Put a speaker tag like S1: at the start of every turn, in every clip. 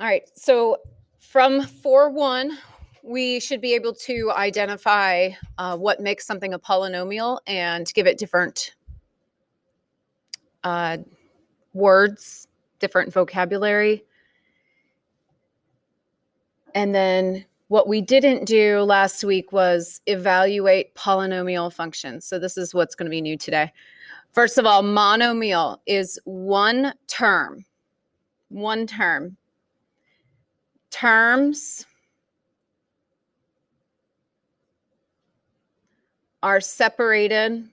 S1: All right, so from 4.1, we should be able to identify what makes something a polynomial and give it different words, different vocabulary. And then what we didn't do last week was evaluate polynomial functions. So this is what's going to be new today. First of all, monomial is one term. One term. Terms are separated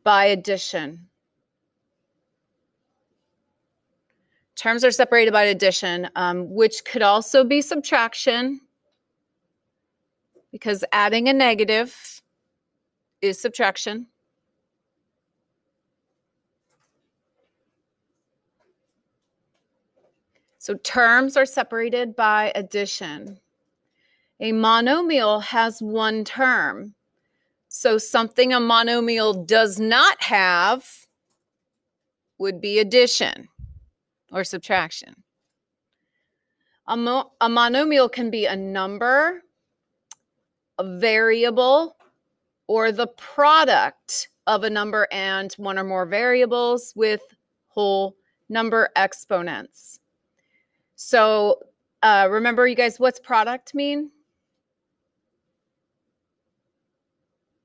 S1: by addition. Terms are separated by addition, which could also be subtraction, because adding a negative is subtraction. So terms are separated by addition. A monomial has one term. So something a monomial does not have would be addition or subtraction. A monomial can be a number, a variable, or the product of a number and one or more variables with whole number exponents. So remember, you guys, what's product mean?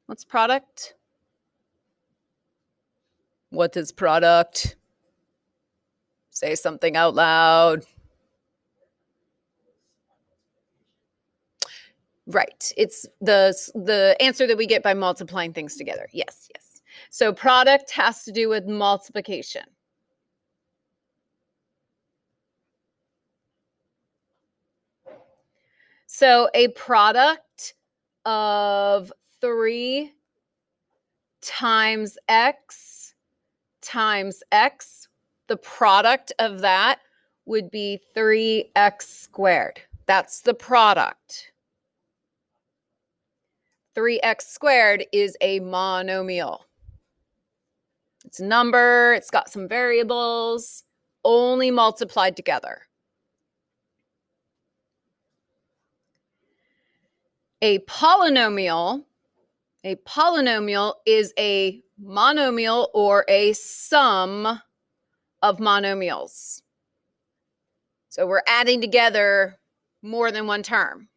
S1: What's product? What is product? Say something out loud. Right. It's the answer that we get by multiplying things together. Yes, yes. So product has to do with multiplication. So a product of 3 times x, the product of that would be 3x squared. That's the product. 3x squared is a monomial. It's a number, it's got some variables, only multiplied together. A polynomial is a monomial or a sum of monomials. So we're adding together more than one term.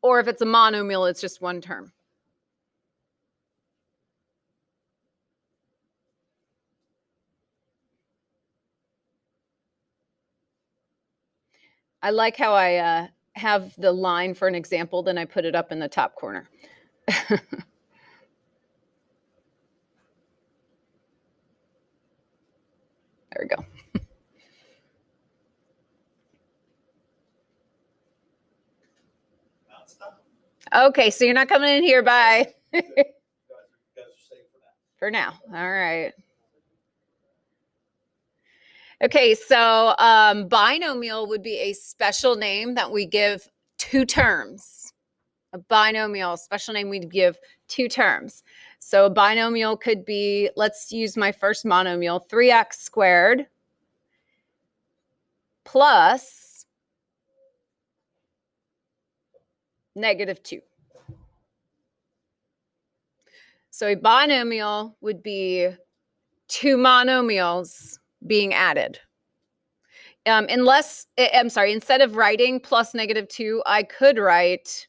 S1: Or if it's a monomial, it's just one term. I like how I have the line for an example, then I put it up in the top corner. There we go. Okay, so you're not coming in here, bye. You guys are safe for now. All right. Okay, so binomial would be a special name that we give two terms. A binomial, special name we'd give two terms. So a binomial could be, let's use my first monomial, 3x squared plus -2. So a binomial would be two monomials being added. Instead of writing plus -2, I could write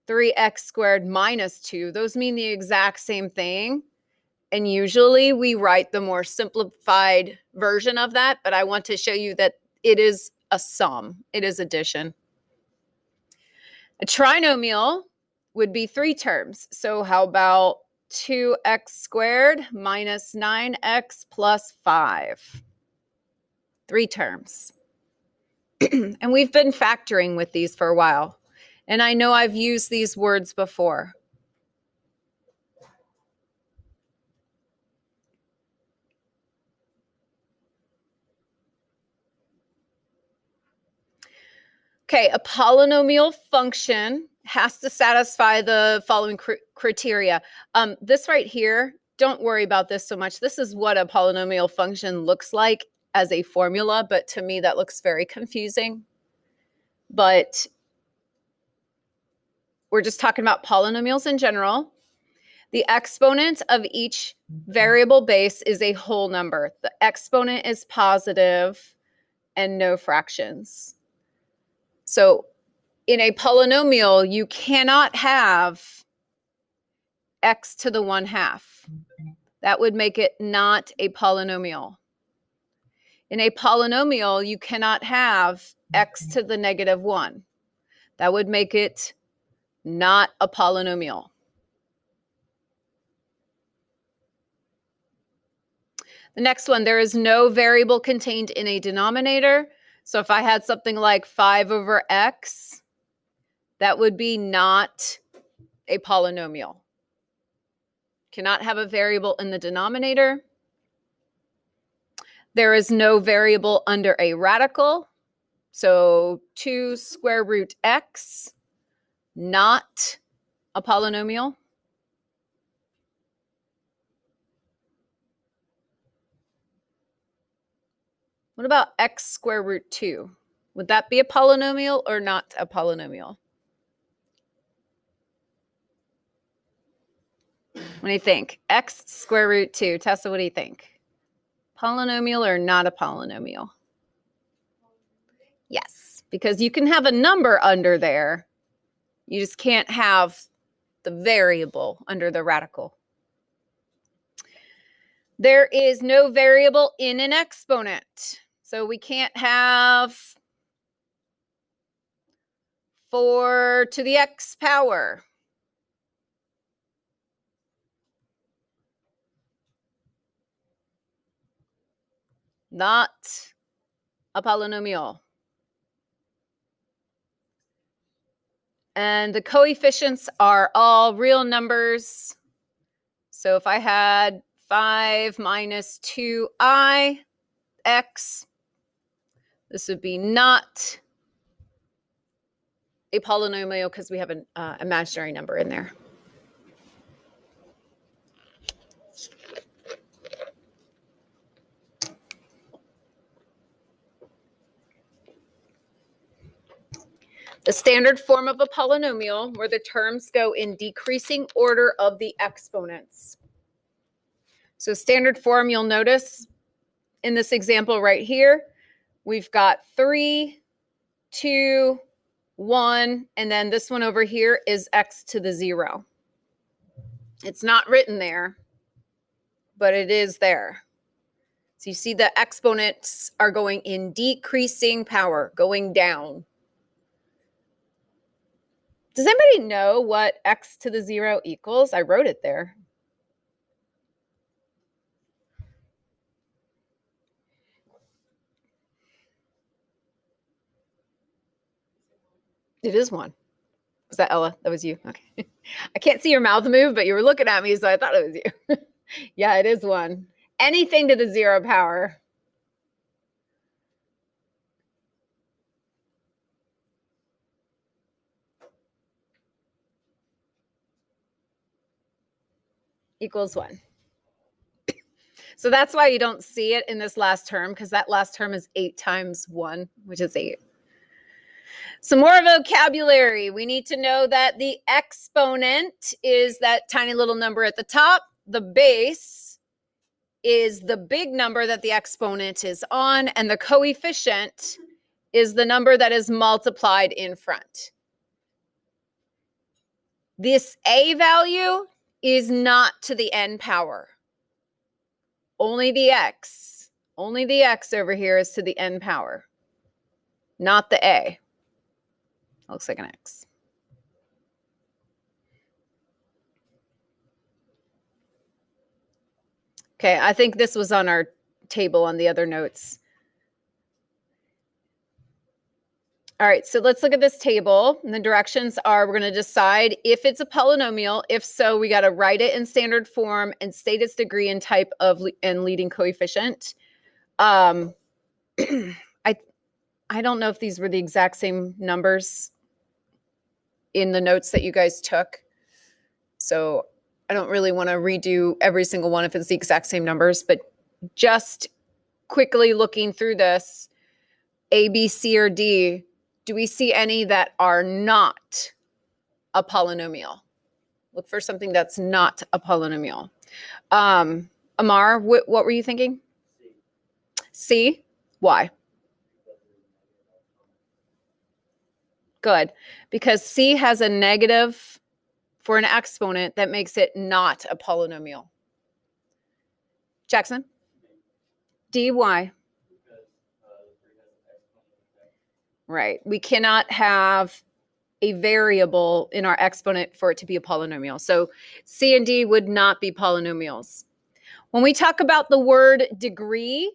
S1: 3x squared minus 2. Those mean the exact same thing. And usually we write the more simplified version of that, but I want to show you that it is a sum. It is addition. A trinomial would be 3 terms. So how about 2x squared minus 9x plus 5? 3 terms. And we've been factoring with these for a while. And I know I've used these words before. Okay, a polynomial function has to satisfy the following criteria. This right here don't worry about this so much. This is what a polynomial function looks like as a formula, but to me that looks very confusing. But we're just talking about polynomials in general. The exponent of each variable base is a whole number. The exponent is positive and no fractions. So in a polynomial, you cannot have x to the 1/2. That would make it not a polynomial. In a polynomial, you cannot have x to the -1. That would make it not a polynomial. The next one, there is no variable contained in a denominator. So if I had something like 5/x, that would be not a polynomial. Cannot have a variable in the denominator. There is no variable under a radical. So 2 square root x, not a polynomial. What about x square root 2? Would that be a polynomial or not a polynomial? What do you think? X square root 2. Tessa, what do you think? Polynomial or not a polynomial? Yes, because you can have a number under there. You just can't have the variable under the radical. There is no variable in an exponent. So we can't have 4 to the x power. Not a polynomial. And the coefficients are all real numbers. So if I had 5 minus 2i x, this would be not a polynomial because we have an imaginary number in there. The standard form of a polynomial, where the terms go in decreasing order of the exponents. So standard form, you'll notice in this example right here, we've got 3, 2, 1, and then this one over here is x to the 0. It's not written there, but it is there. So you see the exponents are going in decreasing power, going down. Does anybody know what x to the 0 equals? I wrote it there. It is 1. Was that Ella? That was you. Okay. I can't see your mouth move, but you were looking at me, so I thought it was you. Yeah, it is 1. Anything to the 0 power. Equals 1. So that's why you don't see it in this last term, because that last term is 8 times 1, which is 8. Some more vocabulary. We need to know that the exponent is that tiny little number at the top. The base is the big number that the exponent is on, and the coefficient is the number that is multiplied in front. This a value is not to the n power. Only the x over here is to the n power, not the a. Looks like an x. Okay, I think this was on our table on the other notes. All right, so let's look at this table. And the directions are, we're going to decide if it's a polynomial. If so, we got to write it in standard form and state its degree and type of and leading coefficient. I don't know if these were the exact same numbers in the notes that you guys took. So I don't really want to redo every single one if it's the exact same numbers, but just quickly looking through this, A, B, C, or D, do we see any that are not a polynomial? Look for something that's not a polynomial. Amar, what were you thinking? C. Why? Good. Because C has a negative for an exponent that makes it not a polynomial. Jackson? D. Why? Right. We cannot have a variable in our exponent for it to be a polynomial. So C and D would not be polynomials. When we talk about the word degree,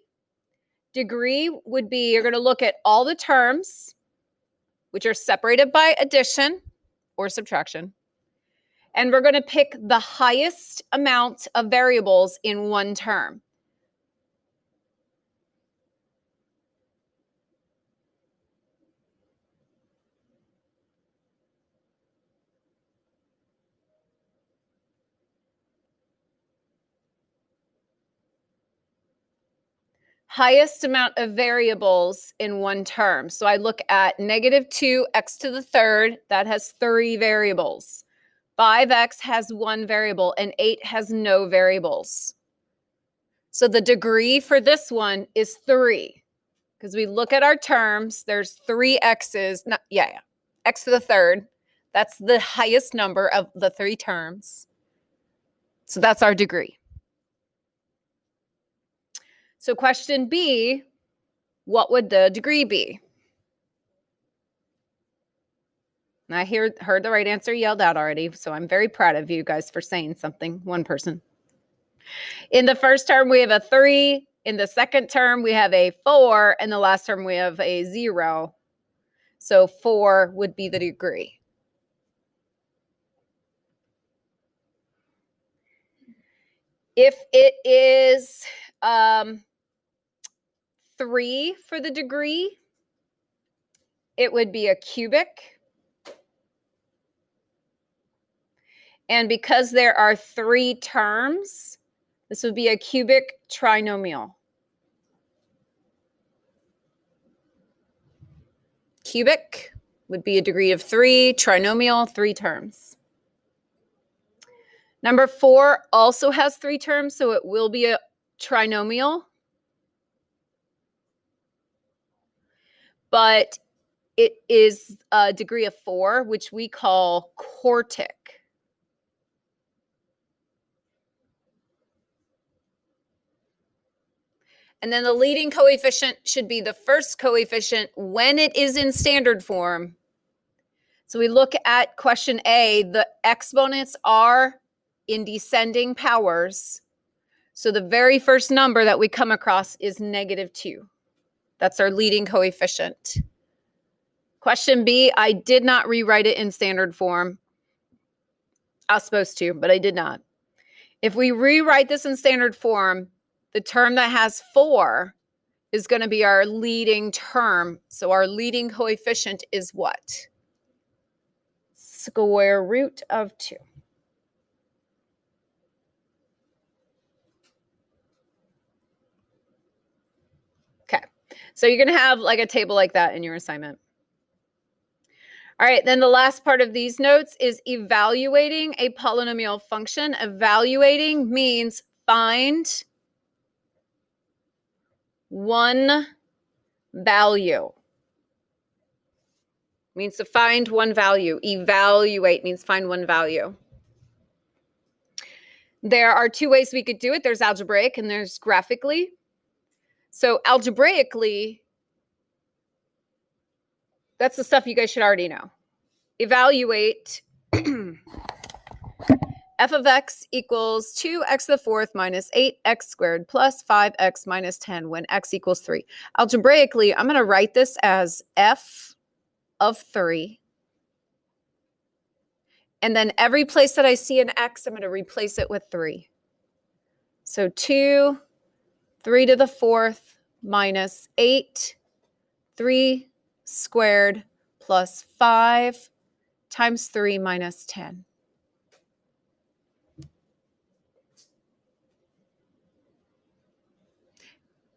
S1: degree would be, you're going to look at all the terms which are separated by addition or subtraction, and we're going to pick the highest amount of variables in one term. Highest amount of variables in one term. So I look at negative 2x to the third, that has 3 variables. 5x has 1 variable, and 8 has no variables. So the degree for this one is 3. Because we look at our terms, there's 3 x's, x to the third. That's the highest number of the 3 terms. So that's our degree. So question B, what would the degree be? And I heard the right answer yelled out already, so I'm very proud of you guys for saying something, one person. In the first term, we have a 3. In the second term, we have a 4. And the last term, we have a 0. So 4 would be the degree. If it is 3 for the degree, it would be a cubic. And because there are 3 terms, this would be a cubic trinomial. Cubic would be a degree of 3, trinomial, 3 terms. Number 4 also has 3 terms, so it will be a trinomial. But it is a degree of 4, which we call quartic. And then the leading coefficient should be the first coefficient when it is in standard form. So we look at question A, the exponents are in descending powers. So the very first number that we come across is negative 2. That's our leading coefficient. Question B, I did not rewrite it in standard form. I was supposed to, but I did not. If we rewrite this in standard form, the term that has 4 is going to be our leading term. So our leading coefficient is what? Square root of 2. Okay, so you're going to have like a table like that in your assignment. All right, then the last part of these notes is evaluating a polynomial function. Evaluating means find one value. Means to find one value. Evaluate means find one value. There are 2 ways we could do it. There's algebraic and there's graphically. So algebraically, that's the stuff you guys should already know. Evaluate f of x equals 2x to the fourth minus 8x squared plus 5x minus 10 when x equals 3. Algebraically, I'm going to write this as f of 3. And then every place that I see an x, I'm going to replace it with 3. So 2, 3 to the fourth minus 8, 3 squared plus 5 times 3 minus 10.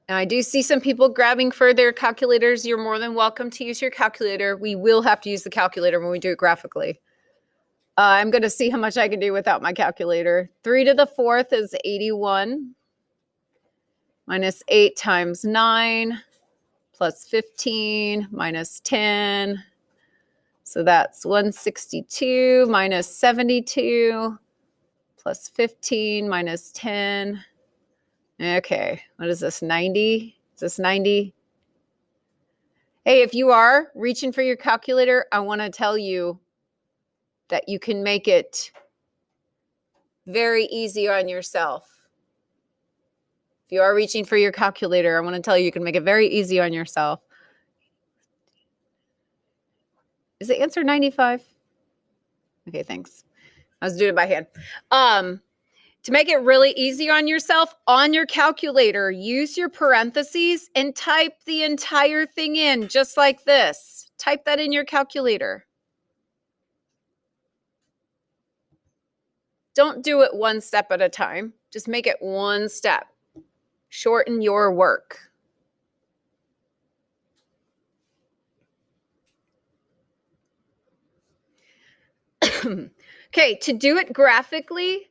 S1: And I do see some people grabbing for their calculators. You're more than welcome to use your calculator. We will have to use the calculator when we do it graphically. I'm going to see how much I can do without my calculator. 3 to the 4th is 81 minus 8 times 9 plus 15 minus 10. So that's 162 minus 72 plus 15 minus 10. Okay, what is this, 90? Is this 90? Hey, if you are reaching for your calculator, I want to tell you that you can make it very easy on yourself. If you are reaching for your calculator, I want to tell you you can make it very easy on yourself. Is the answer 95? Okay, thanks. I was doing it by hand. To make it really easy on yourself, on your calculator, use your parentheses and type the entire thing in just like this. Type that in your calculator. Don't do it one step at a time. Just make it one step. Shorten your work. Okay, to do it graphically,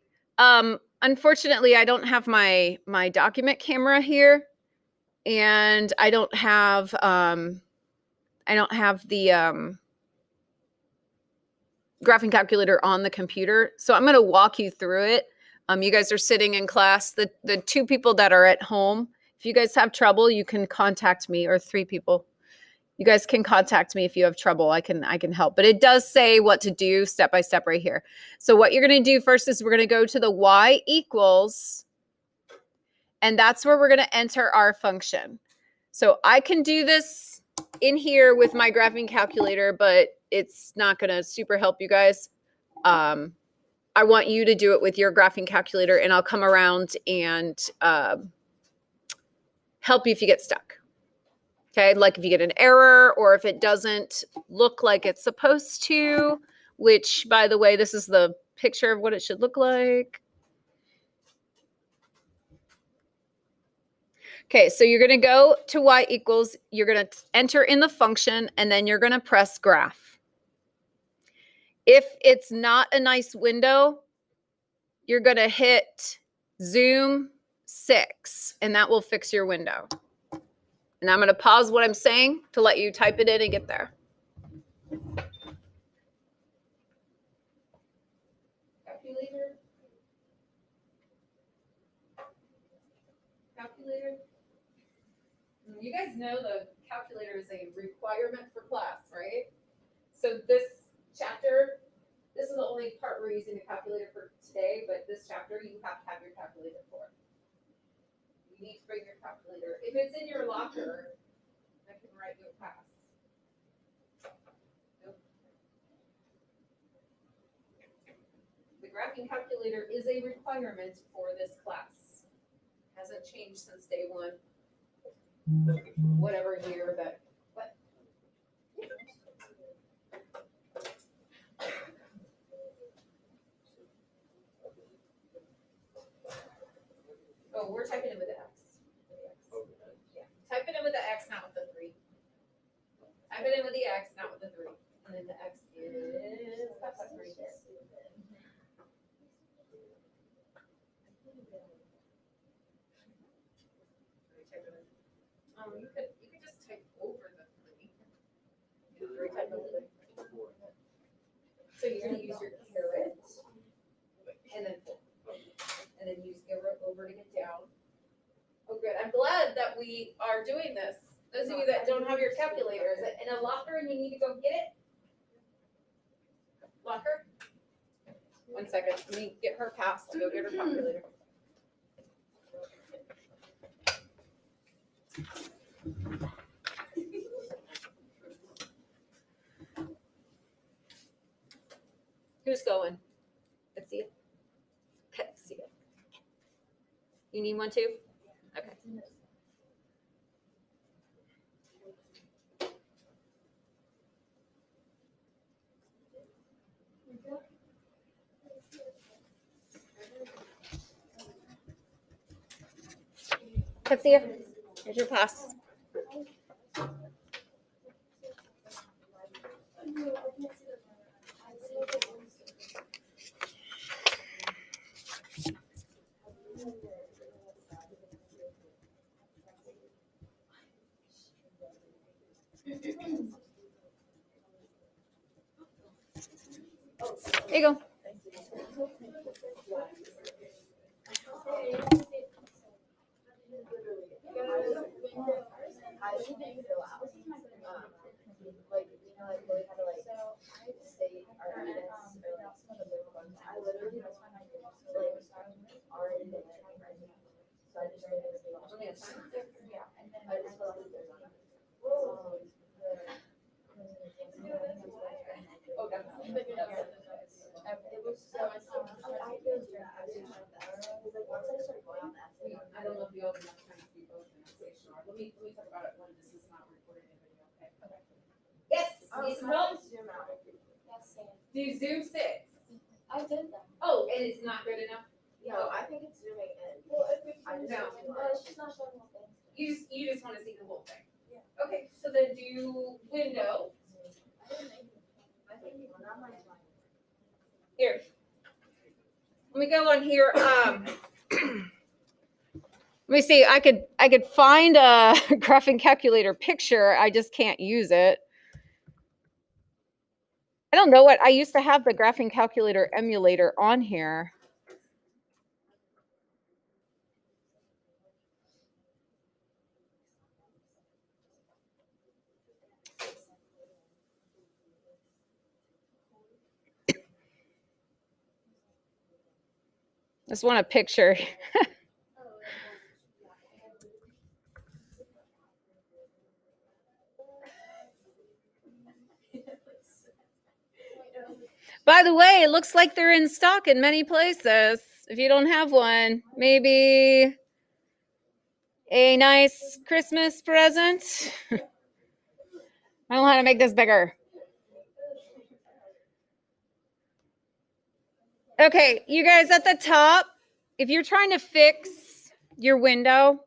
S1: unfortunately, I don't have my document camera here, and I don't have the graphing calculator on the computer. So I'm going to walk you through it. You guys are sitting in class. The 2 people that are at home, if you guys have trouble, you can contact me, or 3 people. You guys can contact me if you have trouble. I can help. But it does say what to do step by step right here. So what you're going to do first is we're going to go to the y equals, and that's where we're going to enter our function. So I can do this in here with my graphing calculator, but it's not going to super help you guys. I want you to do it with your graphing calculator, and I'll come around and help you if you get stuck. Okay, like if you get an error or if it doesn't look like it's supposed to, which, by the way, this is the picture of what it should look like. Okay, so you're going to go to y equals, you're going to enter in the function, and then you're going to press graph. If it's not a nice window, you're going to hit zoom 6, and that will fix your window. And I'm going to pause what I'm saying to let you type it in and get there. Calculator. Calculator. You guys know the calculator is a requirement for class, right? So this chapter, this is the only part we're using the calculator for today, but this chapter you have to have your calculator for. You need to bring your calculator. If it's in your locker, I can write you a pass. Nope. The graphing calculator is a requirement for this class. Hasn't changed since day 1. Whatever year that. What? Oh, we're typing it with the X. Yeah. Type it in with the X, not with the 3. Type it in with the X, not with the 3. And then the X is that's right there. You could just type over the 3. Type over the 3. So you're going to use your caret and then use arrow over to get down. Oh, good. I'm glad that we are doing this. Those of you that don't have your calculator, is it in a locker and you need to go get it? Locker? 1 second. Let me get her pass to go get her calculator. Who's going? Let's see it. Let's see it. You need one too? Okay. Let's see it. Here's your pass. There you go.
S2: I don't know if you all have enough time to do both and say sure. Let me talk about it when this is not recorded in video. Okay. Yes. Need some help? Do Zoom 6.
S3: I did that.
S2: Oh, and it's not good enough.
S3: No, I think it's zooming in. Well, if we can
S2: No.
S3: it's just not showing the thing.
S2: You just want to see the whole thing.
S3: Yeah.
S2: Okay, so then do window.
S3: I think people not my time.
S1: Here. Let me go on here. Let me see. I could find a graphing calculator picture. I just can't use it. I don't know what. I used to have the graphing calculator emulator on here. Just want a picture. By the way, it looks like they're in stock in many places. If you don't have one, maybe a nice Christmas present. I don't know how to make this bigger. Okay, you guys at the top, if you're trying to fix your window,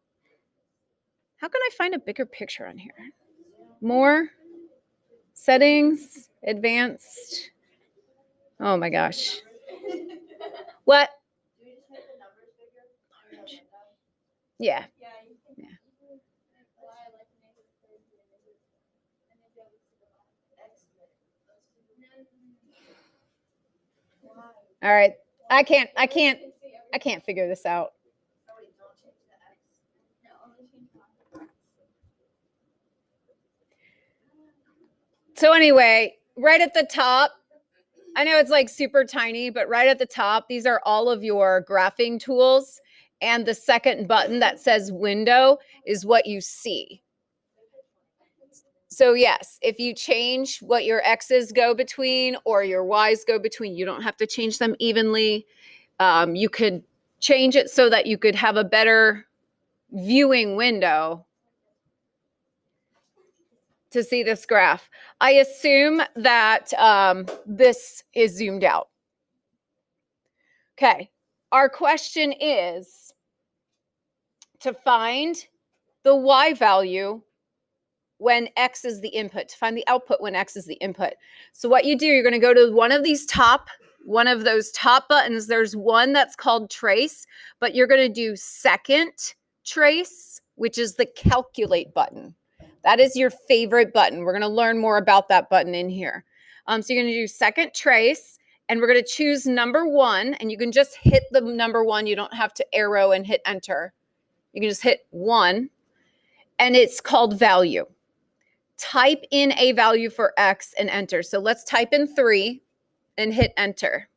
S1: how can I find a bigger picture on here? More settings, advanced. Oh my gosh. What? Yeah. All right. I can't figure this out. So anyway, right at the top, I know it's like super tiny, but right at the top, these are all of your graphing tools. And the second button that says window is what you see. So yes, if you change what your X's go between or your Y's go between, you don't have to change them evenly. You could change it so that you could have a better viewing window to see this graph. I assume that this is zoomed out. Okay, our question is to find the Y value when X is the input, to find the output when X is the input. So what you do, you're gonna go to one of those top buttons. There's one that's called trace, but you're gonna do second trace, which is the calculate button. That is your favorite button. We're gonna learn more about that button in here. So you're gonna do second trace, and we're gonna choose number 1, and you can just hit the number 1. You don't have to arrow and hit enter. You can just hit 1, and it's called value. Type in a value for X and enter. So let's type in 3 and hit enter.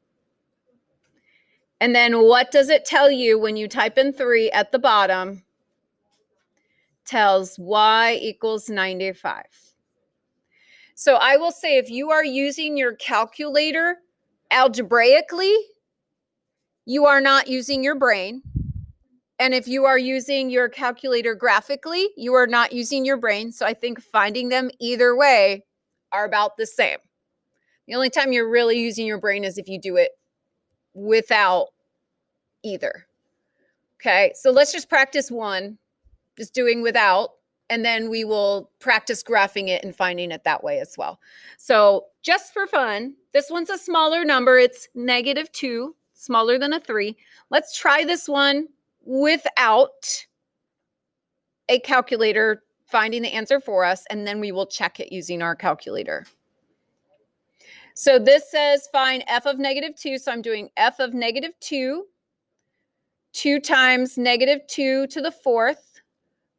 S1: And then what does it tell you when you type in 3 at the bottom? Tells Y equals 95. So I will say if you are using your calculator algebraically, you are not using your brain. And if you are using your calculator graphically, you are not using your brain. So I think finding them either way are about the same. The only time you're really using your brain is if you do it without either. Okay, so let's just practice one. just doing without, and then we will practice graphing it and finding it that way as well. So just for fun, this one's a smaller number. It's -2, smaller than a 3. Let's try this one without a calculator finding the answer for us, and then we will check it using our calculator. So this says find f of -2, so I'm doing f of -2, 2 times -2 to the 4th,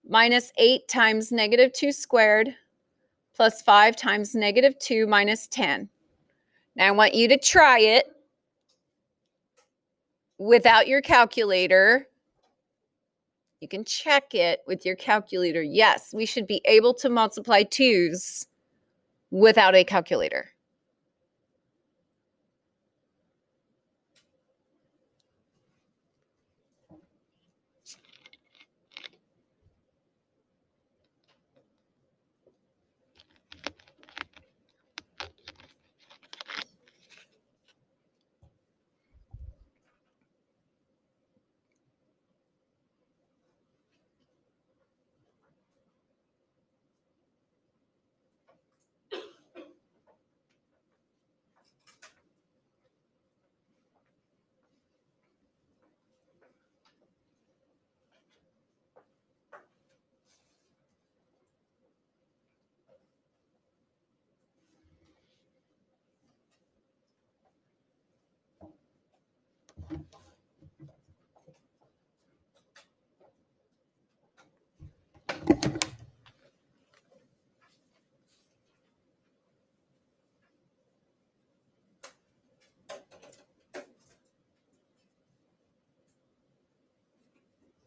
S1: minus 8 times -2 squared, plus 5 times -2 minus 10. Now I want you to try it without your calculator. You can check it with your calculator. Yes, we should be able to multiply 2's without a calculator.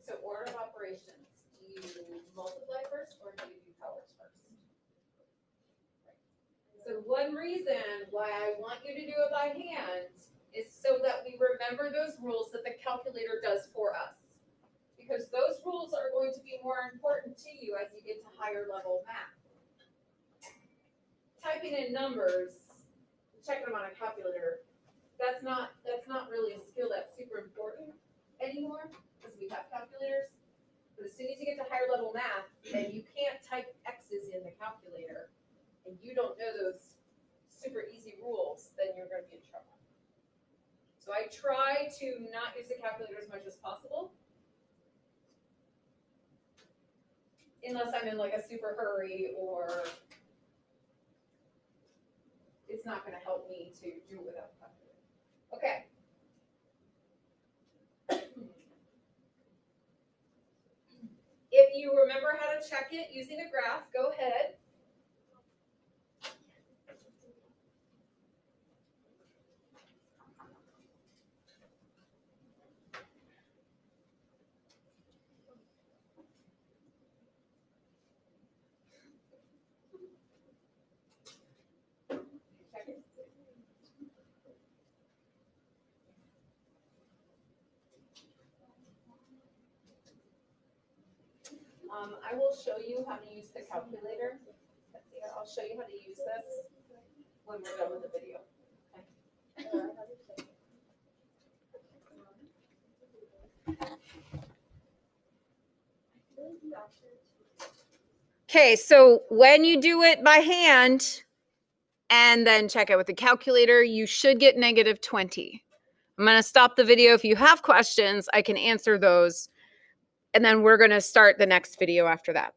S2: So order of operations, do you multiply first or do you do powers first? So one reason why I want you to do it by hand is so that we remember those rules that the calculator does for us. Because those rules are going to be more important to you as you get to higher level math. Typing in numbers, checking them on a calculator, that's not really a skill that's super important anymore because we have calculators. But as soon as you get to higher level math and you can't type X's in the calculator and you don't know those super easy rules, then you're going to be in trouble. So I try to not use the calculator as much as possible. Unless I'm in like a super hurry or it's not going to help me to do it without the calculator. Okay. If you remember how to check it using a graph, go ahead. I will show you how to use the calculator. I'll show you how to use this when we're done with the video.
S1: Okay, so when you do it by hand and then check it with the calculator, you should get -20. I'm going to stop the video. If you have questions, I can answer those. And then we're going to start the next video after that.